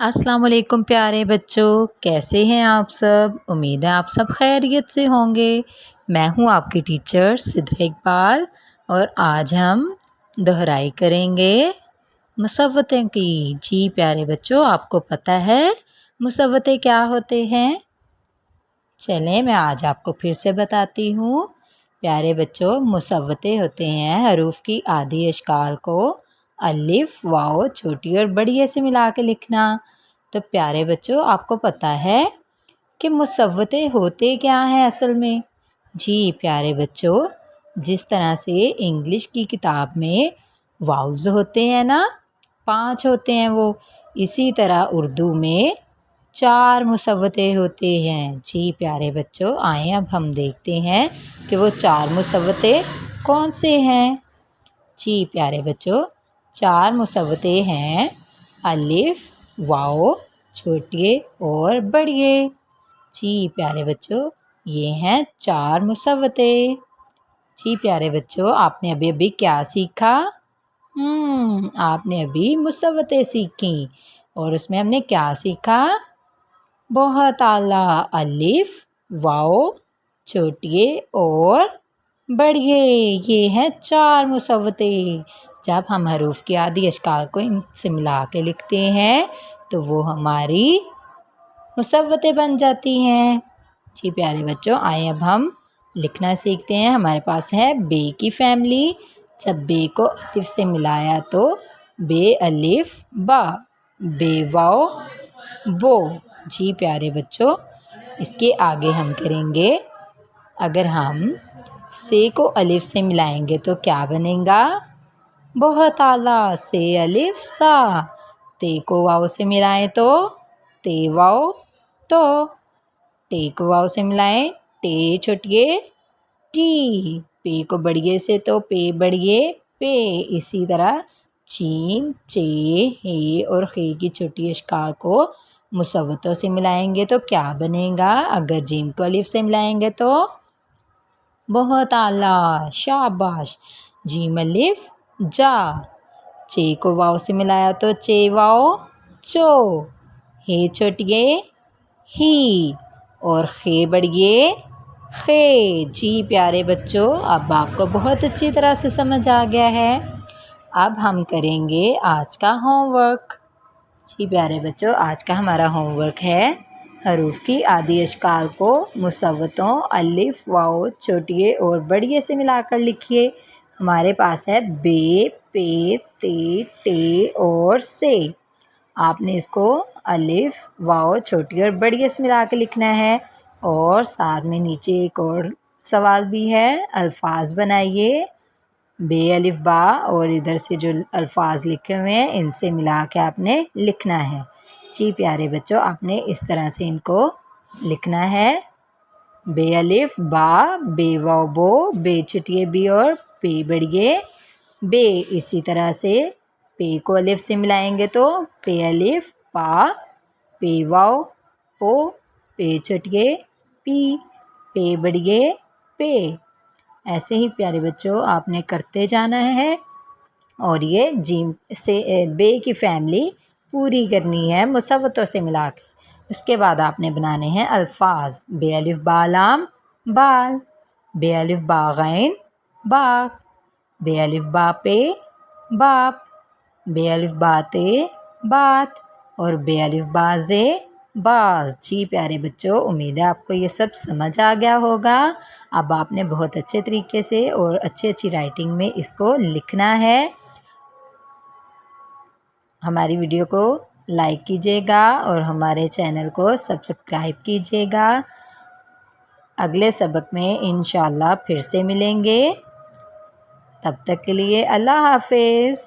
अस्सलाम वालेकुम प्यारे बच्चों, कैसे हैं आप सब। उम्मीद है आप सब खैरियत से होंगे। मैं हूं आपकी टीचर सिद्रा इकबाल और आज हम दोहराई करेंगे मुसव्वतें की। जी प्यारे बच्चों, आपको पता है मुसव्वतें क्या होते हैं? चलें मैं आज आपको फिर से बताती हूँ। प्यारे बच्चों, मुसव्वतें होते हैं हरूफ की आदि अशकाल को अलिफ वाओ छोटी और बड़ी ऐसे मिला के लिखना। तो प्यारे बच्चों, आपको पता है कि मुसव्वतें होते क्या हैं असल में? जी प्यारे बच्चों, जिस तरह से इंग्लिश की किताब में वाउल्स होते हैं ना, 5 होते हैं वो, इसी तरह उर्दू में 4 मुसव्वतें होते हैं। जी प्यारे बच्चों, आएँ अब हम देखते हैं कि वो 4 मुसव्वतें कौन से हैं। जी प्यारे बच्चों, 4 मुसव्वतें हैं अलिफ वाओ छोटे और बड़े। जी प्यारे बच्चों, ये हैं 4 मुसव्वतें। जी प्यारे बच्चों, आपने अभी अभी क्या सीखा? आपने अभी मुसव्वतें सीखी और उसमें हमने क्या सीखा? बहुत आला, अलिफ वाओ छोटिए और बढ़िए, ये हैं 4 मुसव्वतें। जब हम हरूफ की आदि अशकाल को इनसे मिला के लिखते हैं तो वो हमारी मुसव्वतें बन जाती हैं। जी प्यारे बच्चों, आए अब हम लिखना सीखते हैं। हमारे पास है बे की फैमिली। जब बे को अलिफ से मिलाया तो बे अलिफ बा, बे वाओ बो। जी प्यारे बच्चों, इसके आगे हम करेंगे, अगर हम से को अलिफ से मिलाएंगे तो क्या बनेगा? बहुत आला, से अलिफ सा। ते को वाओ से मिलाएं तो ते वाओ तो। टे को वाओ से मिलाएं टे छोटिए टी। पे को बढ़िए से तो पे बढ़िए पे। इसी तरह चीन चे हे और खे की छोटी अशकार को मुसव्वतों से मिलाएंगे तो क्या बनेगा? अगर जीम को अलिफ से मिलाएंगे तो बहुत आला, शाबाश। जीम अलिफ जा। चे को वाओ से मिलाया तो चे वाओ चो। हे छोटिए ही और खे बढ़िए खे। जी प्यारे बच्चों, अब आपको बहुत अच्छी तरह से समझ आ गया है। अब हम करेंगे आज का होमवर्क। जी प्यारे बच्चों, आज का हमारा होमवर्क है हरूफ की आदि अशकाल को मुसव्वतों अलिफ वाओ छोटिए और बड़िए से मिलाकर लिखिए। हमारे पास है बे पे ते टे और से। आपने इसको अलिफ वाओ छोटी और बड़ी से मिला के लिखना है। और साथ में नीचे एक और सवाल भी है, अल्फाज बनाइए बे अलिफ बा और इधर से जो अल्फाज लिखे हुए हैं इनसे मिला के आपने लिखना है। जी प्यारे बच्चों, आपने इस तरह से इनको लिखना है। बे अलिफ बा, बे वाओ बो, बे छोटिए बी और पे बड़िए बे। इसी तरह से पे को अलिफ से मिलाएंगे तो पे अलिफ पा, पे वाओ पो, पे छोटिए पी, पे बढ़िए पे। ऐसे ही प्यारे बच्चों आपने करते जाना है और ये जीम से बे की फैमिली पूरी करनी है मुसव्वतों से मिला के। उसके बाद आपने बनाने हैं अल्फाज। बे अलिफ बालाम बाल, बे अलिफ बागैन बाग, बे अलिफ बापे बाप, बे अलिफ बाते बात और बे अलिफ बाजे बाज। जी प्यारे बच्चों, उम्मीद है आपको ये सब समझ आ गया होगा। अब आपने बहुत अच्छे तरीके से और अच्छी राइटिंग में इसको लिखना है। हमारी वीडियो को लाइक कीजिएगा और हमारे चैनल को सब्सक्राइब कीजिएगा। अगले सबक में इंशाल्लाह फिर से मिलेंगे। तब तक के लिए अल्लाह हाफिज़।